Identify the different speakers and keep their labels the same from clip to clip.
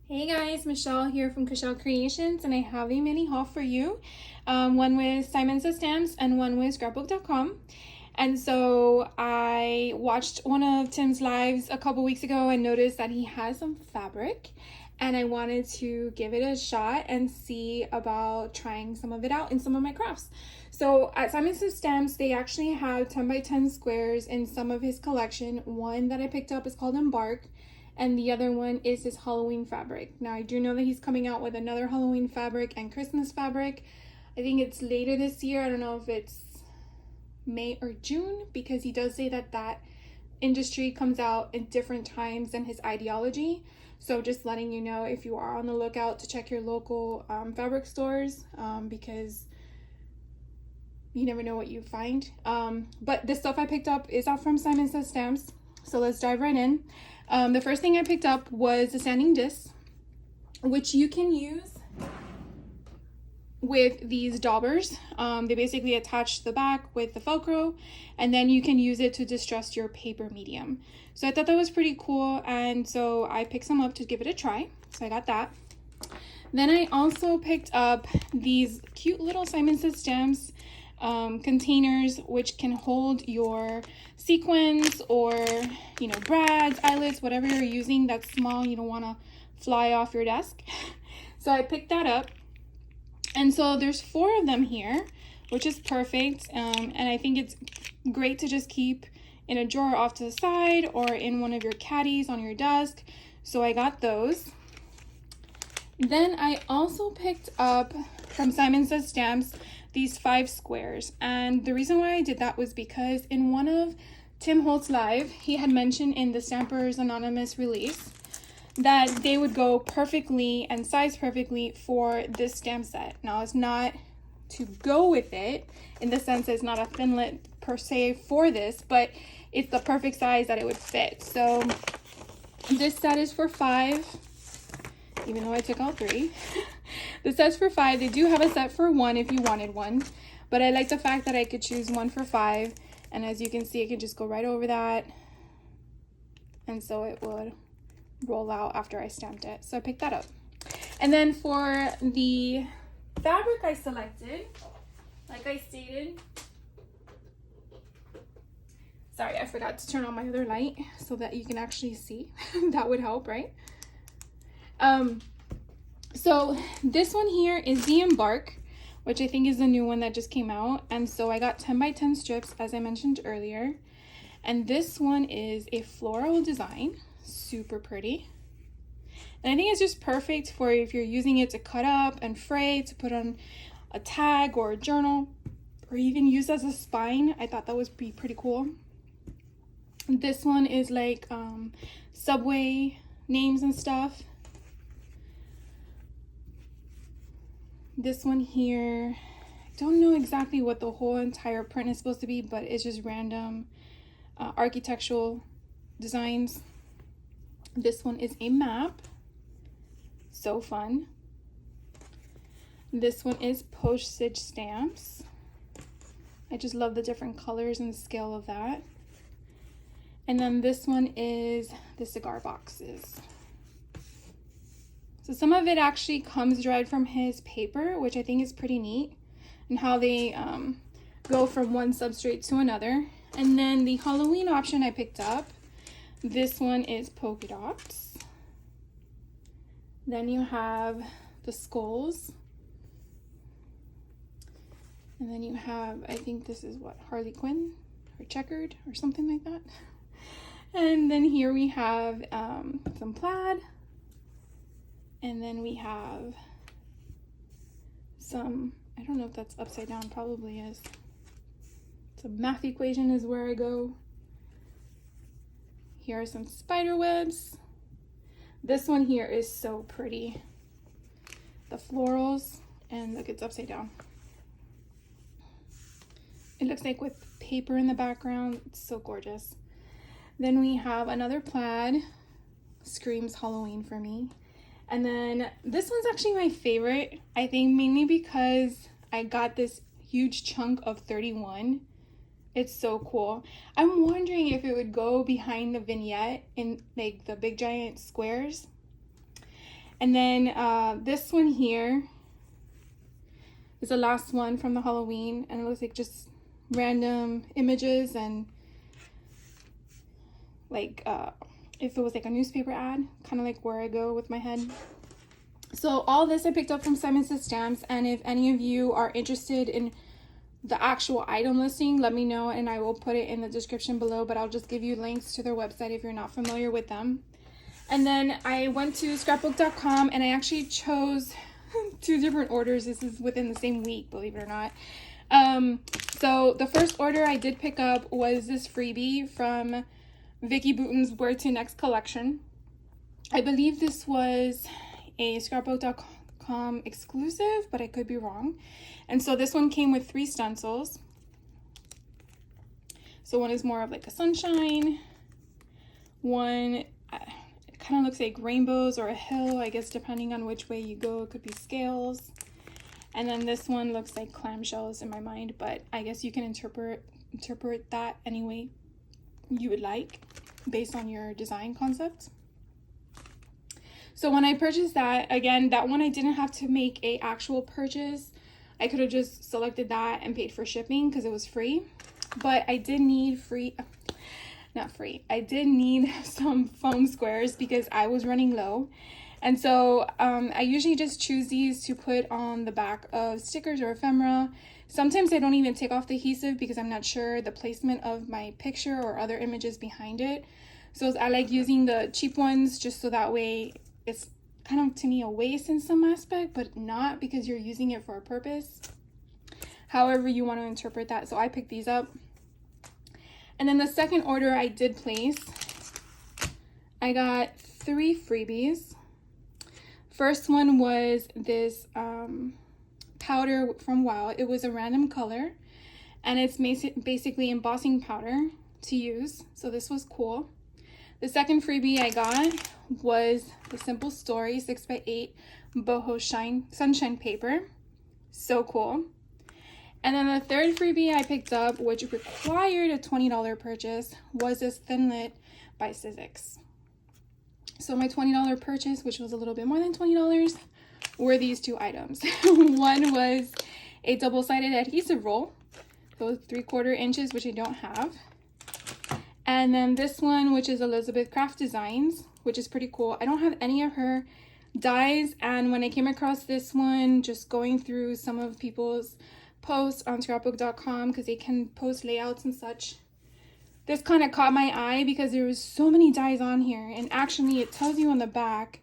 Speaker 1: Hey guys, Michelle here from Cashel Creations, and I have a mini haul for you. One with Simon Says Stamps and one with Scrapbook.com. And so I watched one of Tim's lives a couple weeks ago and noticed that he has some fabric, and I wanted to give it a shot and see about trying some of it out in some of my crafts. So at Simon Says Stamps, they actually have 10 by 10 squares in some of his collection. One that I picked up is called Embark, and the other one is his Halloween fabric. Now I do know that he's coming out with another Halloween fabric and Christmas fabric. I think it's later this year. I don't know if it's May or June, because he does say that that industry comes out in different times than his ideology. So just letting you know, if you are on the lookout, to check your local fabric stores, because you never know what you find. But the stuff I picked up is out from Simon Says Stamps. So let's dive right in. The first thing I picked up was the sanding disc, which you can use with these daubers. They basically attach the back with the Velcro, and then you can use it to distress your paper medium. So I thought that was pretty cool, and so I picked some up to give it a try. So I got that. Then I also picked up these cute little Simon Says Stamps containers, which can hold your sequins or, you know, brads, eyelets, whatever you're using that's small, you don't want to fly off your desk. So I picked that up, and so there's 4 of them here, which is perfect. And I think it's great to just keep in a drawer off to the side or in one of your caddies on your desk. So I got those. Then I also picked up from Simon Says Stamps these 5 squares, and the reason why I did that was because in one of Tim Holtz live, he had mentioned in the Stampers Anonymous release that they would go perfectly and size perfectly for this stamp set. Now it's not to go with it in the sense that it's not a thinlet per se for this, but it's the perfect size that it would fit. So this set is for 5, even though I took out 3. The set's for 5. They do have a set for 1 if you wanted one, but I like the fact that I could choose 1 for 5, and as you can see, it can just go right over that, and so it would roll out after I stamped it. So I picked that up. And then for the fabric I selected, like I stated, sorry, I forgot to turn on my other light so that you can actually see. That would help, right? So this one here is the Embark, which I think is the new one that just came out. And so I got 10 by 10 strips, as I mentioned earlier. And this one is a floral design, super pretty. And I think it's just perfect for if you're using it to cut up and fray, to put on a tag or a journal, or even use as a spine. I thought that would be pretty cool. This one is like subway names and stuff. This one here, I don't know exactly what the whole entire print is supposed to be, but it's just random architectural designs. This one is a map, so fun. This one is postage stamps. I just love the different colors and the scale of that. And then this one is the cigar boxes. So some of it actually comes dried from his paper, which I think is pretty neat, and how they go from one substrate to another. And then the Halloween option I picked up, this one is polka dots. Then you have the skulls. And then you have, I think this is what, Harley Quinn or Checkered or something like that. And then here we have some plaid. And then we have some, I don't know if that's upside down, probably is. So math equation is where I go. Here are some spider webs. This one here is so pretty. The florals, and look, it's upside down. It looks like with paper in the background. It's so gorgeous. Then we have another plaid. Screams Halloween for me. And then this one's actually my favorite, I think mainly because I got this huge chunk of 31. It's so cool. I'm wondering if it would go behind the vignette in like the big giant squares. And then this one here is the last one from the Halloween, and it looks like just random images and like if it was like a newspaper ad, kind of like where I go with my head. So all this I picked up from Simon Says Stamps, and if any of you are interested in the actual item listing, let me know and I will put it in the description below, but I'll just give you links to their website if you're not familiar with them. And then I went to scrapbook.com and I actually chose 2 different orders. This is within the same week, believe it or not. So the first order I did pick up was this freebie from Vicky Bouton's Where to Next collection. I believe this was a scrapbook.com exclusive, but I could be wrong. And so this one came with 3 stencils. So one is more of like a sunshine, one it kind of looks like rainbows or a hill, I guess depending on which way you go. It could be scales. And then this one looks like clamshells in my mind, but I guess you can interpret that any way you would like based on your design concept. So when I purchased that, again, that one I didn't have to make a actual purchase. I could have just selected that and paid for shipping because it was free. But I did need I did need some foam squares because I was running low. And so I usually just choose these to put on the back of stickers or ephemera. Sometimes I don't even take off the adhesive because I'm not sure the placement of my picture or other images behind it. So I like using the cheap ones just so that way it's kind of, to me, a waste in some aspect, but not because you're using it for a purpose. However you want to interpret that. So I picked these up. And then the second order I did place, I got 3 freebies. First one was this powder from Wow. It was a random color, and it's basically embossing powder to use. So this was cool. The second freebie I got was the Simple Story 6x8 boho sunshine paper. So cool. And then the third freebie I picked up, which required a $20 purchase, was this Thinlit by Sizzix. So my $20 purchase, which was a little bit more than $20, were these 2 items. One was a double-sided adhesive roll, so 3/4 inches, which I don't have. And then this one, which is Elizabeth Craft Designs, which is pretty cool. I don't have any of her dies, and when I came across this one, just going through some of people's posts on scrapbook.com, because they can post layouts and such, this kind of caught my eye because there was so many dies on here. And actually it tells you on the back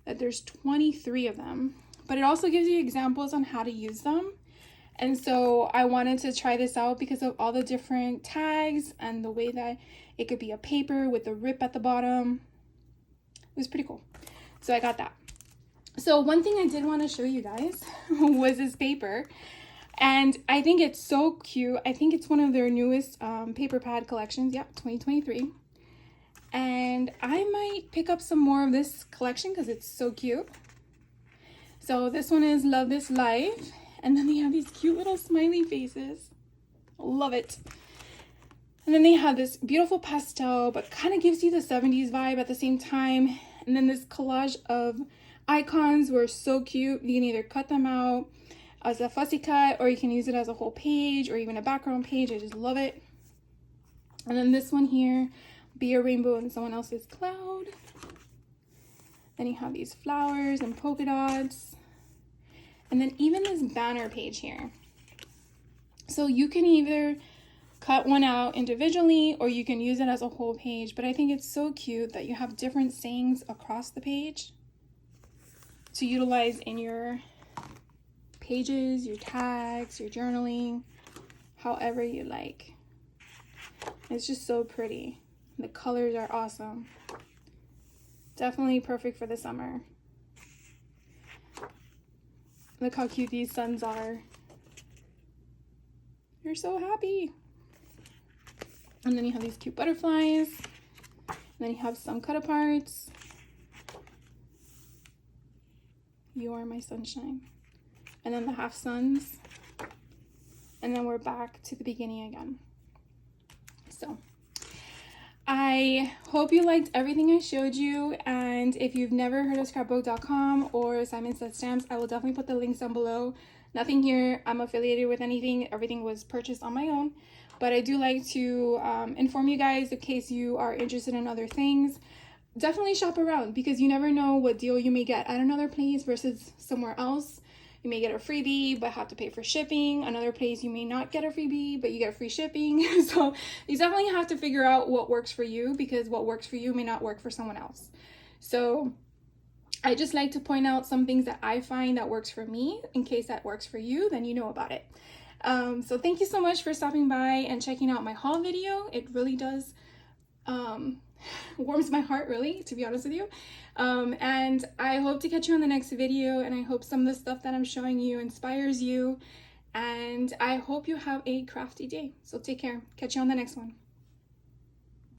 Speaker 1: that there's 23 of them, but it also gives you examples on how to use them. And so I wanted to try this out because of all the different tags and the way that it could be a paper with a rip at the bottom. It was pretty cool. So I got that. So one thing I did want to show you guys was this paper. And I think it's so cute. I think it's one of their newest paper pad collections. Yep, 2023. And I might pick up some more of this collection because it's so cute. So this one is Love This Life. And then they have these cute little smiley faces. Love it. And then they have this beautiful pastel, but kind of gives you the 70s vibe at the same time. And then this collage of icons were so cute. You can either cut them out as a fussy cut, or you can use it as a whole page or even a background page. I just love it. And then this one here, be a rainbow in someone else's cloud. Then you have these flowers and polka dots. And then even this banner page here. So you can either cut one out individually or you can use it as a whole page. But I think it's so cute that you have different sayings across the page to utilize in your pages, your tags, your journaling, however you like. It's just so pretty. The colors are awesome. Definitely perfect for the summer. Look how cute these suns are. You're so happy. And then you have these cute butterflies. And then you have some cut aparts. You are my sunshine. And then the half suns. And then we're back to the beginning again. So I hope you liked everything I showed you, and if you've never heard of scrapbook.com or Simon Says Stamps, I will definitely put the links down below. Nothing here I'm affiliated with anything. Everything was purchased on my own, but I do like to inform you guys in case you are interested in other things. Definitely shop around, because you never know what deal you may get at another place versus somewhere else. You may get a freebie but have to pay for shipping. Another place you may not get a freebie but you get free shipping. So you definitely have to figure out what works for you, because what works for you may not work for someone else. So I just like to point out some things that I find that works for me. In case that works for you, then you know about it. So thank you so much for stopping by and checking out my haul video. It really does warms my heart, really, to be honest with you. And I hope to catch you in the next video, and I hope some of the stuff that I'm showing you inspires you, and I hope you have a crafty day. So take care. Catch you on the next one.